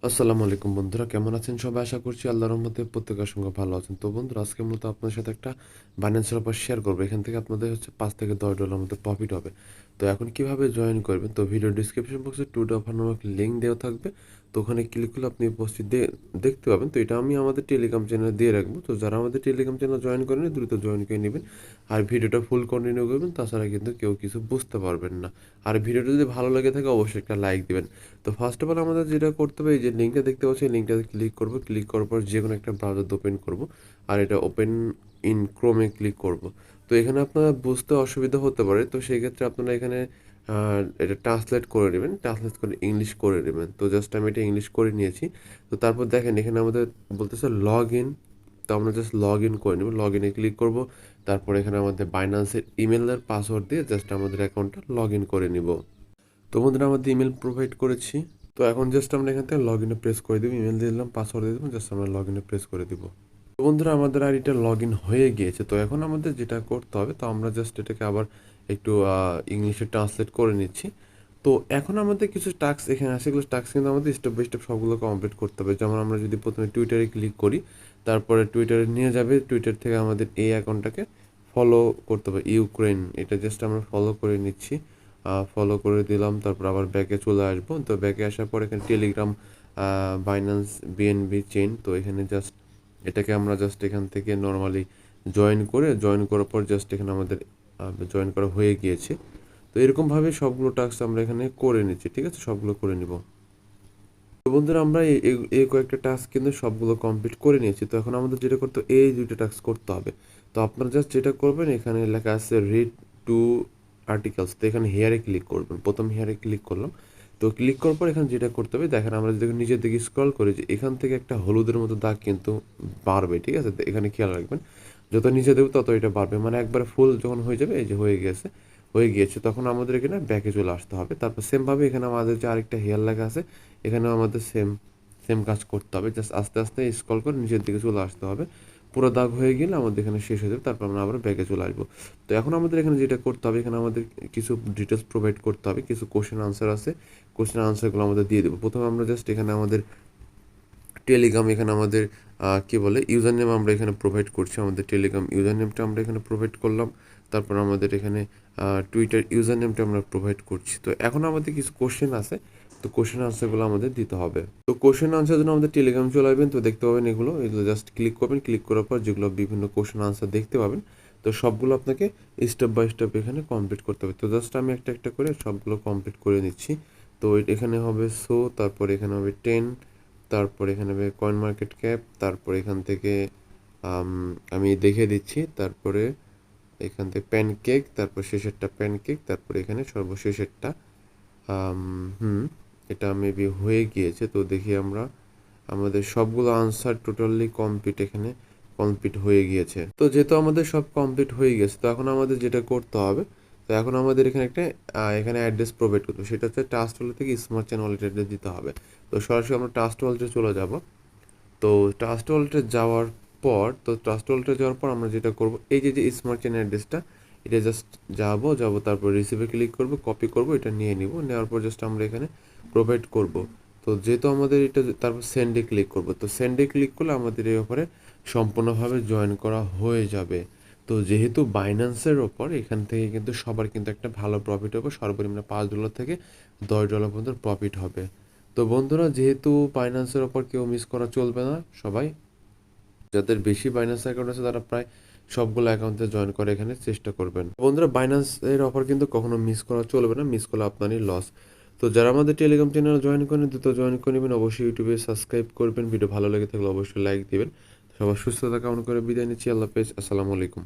আসসালামু আলাইকুম বন্ধুরা, কেমন আছেন সবাই? আশা করছি আল্লাহর রহমতে প্রত্যেকের সঙ্গে ভালো আছেন। তো বন্ধুরা, আজকে মূলত আপনার সাথে একটা বাইন্যান্সের অফার শেয়ার করবো। এখান থেকে আপনাদের হচ্ছে $5 থেকে $10 মতো প্রফিট হবে। তো এখন কিভাবে জয়েন করবেন? তো ভিডিও ডিসক্রিপশন বক্সে টুডে অফার নামক লিঙ্ক দেওয়া থাকবে। তো ওখানে ক্লিক করলে আপনি পোস্টটি দেখতে পাবেন। তো এটা আমি আমাদের টেলিগ্রাম চ্যানেলে দিয়ে রাখবো। তো যারা আমাদের টেলিগ্রাম চ্যানেল জয়েন করেন দ্রুত জয়েন করে নেবেন। আর ভিডিওটা ফুল কন্টিনিউ করবেন, তাছাড়া কিন্তু কেউ কিছু বুঝতে পারবেন না। আর ভিডিওটা যদি ভালো লেগে থাকে অবশ্যই একটা লাইক দিবেন। তো ফার্স্ট অফ অল আমাদের যেটা করতে হবে, এই যে লিঙ্কটা দেখতে পাচ্ছি, এই লিঙ্কটাতে ক্লিক করব। ক্লিক করার পর যে কোনো একটা ব্রাউজার ওপেন করব, আর এটা ওপেন ইন ক্রোমে ক্লিক করব। তো এখানে আপনারা বুঝতে অসুবিধা হতে পারে, তো সেই ক্ষেত্রে আপনারা এখানে এটা ট্রান্সলেট করে নেবেন, ট্রান্সলেট করে ইংলিশ করে নেবেন। তো জাস্ট আমি এটা ইংলিশ করে নিয়েছি। তো তারপর দেখেন এখানে আমাদের বলতেছে লগ ইন। তো আমরা জাস্ট লগ ইন করে নেব, লগ ইনে ক্লিক করব। তারপর এখানে আমাদের বাইন্যান্সের ইমেলের পাসওয়ার্ড দিয়ে জাস্ট আমাদের অ্যাকাউন্টটা লগ ইন করে নিব। তো বন্ধুরা, আমাদের ইমেল প্রোভাইড করেছি। তো এখন জাস্ট আমরা এখান থেকে লগ ইনে প্রেস করে দিব, ইমেল দিয়ে দিলাম, পাসওয়ার্ড দিয়ে দিলাম, জাস্ট আমরা লগ ইনে প্রেস করে দিব। তো বন্ধুরা, আমাদের আইডিটা লগ ইন হয়ে গিয়েছে। তো এখন আমাদের যেটা করতে হবে, তো আমরা জাস্ট এটাকে আবার একটু ইংলিশে ট্রান্সলেট করে নিচ্ছি। তো এখন আমাদের কিছু টাস্ক এখানে আছে, এগুলো টাস্ক কিন্তু আমাদের স্টেপ বাই স্টেপ সবগুলো কমপ্লিট করতে হবে। যেমন আমরা যদি প্রথমে টুইটারে ক্লিক করি, তারপরে টুইটারে নিয়ে যাবে, টুইটার থেকে আমাদের এই অ্যাকাউন্টটাকে ফলো করতে হবে, ইউক্রেন। এটা জাস্ট আমরা ফলো করে নিচ্ছি, ফলো করে দিলাম। তারপর আবার ব্যাকে চলে আসবো। তো ব্যাকে আসার পর এখানে টেলিগ্রাম, বাইন্যান্স, বিএনবি চেইন। তো এখানে জাস্ট এটাকে আমরা জাস্ট এখান থেকে নর্মালি জয়েন করার পর জাস্ট এখানে আমাদের জয়েন করা হয়ে গিয়েছে। তো এরকমভাবে সবগুলো টাস্ক আমরা এখানে করে নিচ্ছি, ঠিক আছে? সবগুলো করে নিব। তো বন্ধুরা, আমরা এই কয়েকটা টাস্ক কিন্তু সবগুলো কমপ্লিট করে নিয়েছি। তো এখন আমাদের যেটা করতে, এই দুইটা টাস্ক করতে হবে। তো আপনারা জাস্ট যেটা করবেন, এখানে লেখা আছে রিড টু আর্টিকেলস। তো এখানে হেয়ারে ক্লিক করবেন, প্রথম হেয়ারে ক্লিক করলাম। তো ক্লিক করার পর এখানে যেটা করতে হবে, দেখেন আমরা যদি নিচের দিকে স্ক্রল করি, যে এখান থেকে একটা হলুদের মতো দাগ কিন্তু বাড়বে, ঠিক আছে? তো এখানে খেয়াল রাখবেন, যত নিচে দেবো তত এটা বাড়বে। মানে একবারে ফুল যখন হয়ে যাবে, এই যে হয়ে গিয়েছে, তখন আমাদের এখানে ব্যাকে চলে আসতে হবে। তারপর সেমভাবে এখানে আমাদের যে আরেকটা হেয়ার লেখা আছে, এখানেও আমাদের সেম সেম কাজ করতে হবে। জাস্ট আস্তে আস্তে স্ক্রল করে নিচের দিকে চলে আসতে হবে। পুরো দাগ হয়ে গেলে আমাদের এখানে শেষ হয়ে যাবে, তারপর আমরা আবার ব্যাকে চলে আসবো। তো এখন আমাদের এখানে যেটা করতে হবে, এখানে আমাদের কিছু ডিটেলস প্রোভাইড করতে হবে, কিছু কোশ্চেন আনসার আছে, কোশ্চেন আনসারগুলো আমাদের দিয়ে দেবো। প্রথমে আমরা জাস্ট এখানে আমাদের টেলিগ্রাম, এখানে আমাদের কী বলে, ইউজার নেম আমরা এখানে প্রোভাইড করছি। আমাদের টেলিগ্রাম ইউজার নেমটা আমরা এখানে প্রোভাইড করলাম। তারপর আমাদের এখানে টুইটার ইউজার নেমটা আমরা প্রোভাইড করছি। তো এখন আমাদের কিছু কোশ্চেন আছে, তো কোশ্চেন আনসারগুলো আমাদের দিতে হবে। তো কোশ্চেন আনসার জন্য আমাদের টেলিগ্রাম চলে আসবেন। তো দেখতে পাবেন এগুলো জাস্ট ক্লিক করবেন। ক্লিক করার পর যেগুলো বিভিন্ন কোশ্চেন আনসার দেখতে পাবেন, তো সবগুলো আপনাকে স্টেপ বাই স্টেপ এখানে কমপ্লিট করতে হবে। তো জাস্ট আমি একটা একটা করে সবগুলো কমপ্লিট করে নিচ্ছি। তো এখানে হবে তারপর এখানে হবে 10, তারপর এখানে হবে কয়েন মার্কেট ক্যাপ, তারপর এখান থেকে আম, আমি দেখে দিচ্ছি। তারপরে এখান থেকে প্যানকেক, তারপর শেষেরটা প্যানকেক, তারপর এখানে সর্বশেষেরটা আম, হুম এটা মেবি হয়ে গিয়েছে। তো দেখি আমরা, আমাদের সবগুলো আনসার টোটালি কমপ্লিট, এখানে কমপ্লিট হয়ে গিয়েছে। তো যেহেতু আমাদের সব কমপ্লিট হয়ে গেছে, তো এখন আমাদের যেটা করতে হবে, তো এখন আমাদের এখানে একটা এখানে অ্যাড্রেস প্রোভাইড করতে হবে। সেটা হচ্ছে ট্রাস্ট ওয়ালেট থেকে স্মার্ট চেন ওয়ালেট অ্যাড্রেস দিতে হবে। তো সরাসরি আমরা ট্রাস্ট ওয়ালেটে চলে যাব। তো ট্রাস্ট ওয়ালেটে যাওয়ার পর, আমরা যেটা করব, এই যে যে স্মার্ট চেন অ্যাড্রেসটা, এটা জাস্ট যাব, তারপর রিসিভে ক্লিক করব, কপি করব, এটা নিয়ে নিব। নেওয়ার পর জাস্ট আমরা এখানে প্রোভাইড করব। তো যেহেতু আমাদের এটা, তারপর সেন্ডে ক্লিক করব। তো সেন্ডে ক্লিক করলে আমাদের এই অফারে সম্পূর্ণভাবে জয়েন করা হয়ে যাবে। তো যেহেতু বাইন্যান্সের ওপর, এখান থেকে কিন্তু সবার কিন্তু একটা ভালো প্রফিট হবে, সর্বনিম্ন $5 থেকে $10 পর্যন্ত প্রফিট হবে। তো বন্ধুরা, যেহেতু বাইন্যান্সের ওপর কেউ মিস করা চলবে না, সবাই যাদের বেশি বাইন্যান্স অ্যাকাউন্ট আছে তারা প্রায় সবগুলো অ্যাকাউন্টে জয়েন করে এখানে চেষ্টা করবেন। বন্ধুরা, বাইন্যান্স এর অফার কিন্তু কখনো মিস করা চলবে না, মিস করলে আপনারই লস। তো যারা আমাদের টেলিগ্রাম চ্যানেল জয়েন করেন, দ্রুত জয়েন করে নেবেন। অবশ্যই ইউটিউবে সাবস্ক্রাইব করবেন, ভিডিও ভালো লেগে থাকলে অবশ্যই লাইক দিবেন। সবার সুস্থতা কামনা করে বিদায় নিচ্ছি। আল্লাহ হাফেজ, আসসালামু আলাইকুম।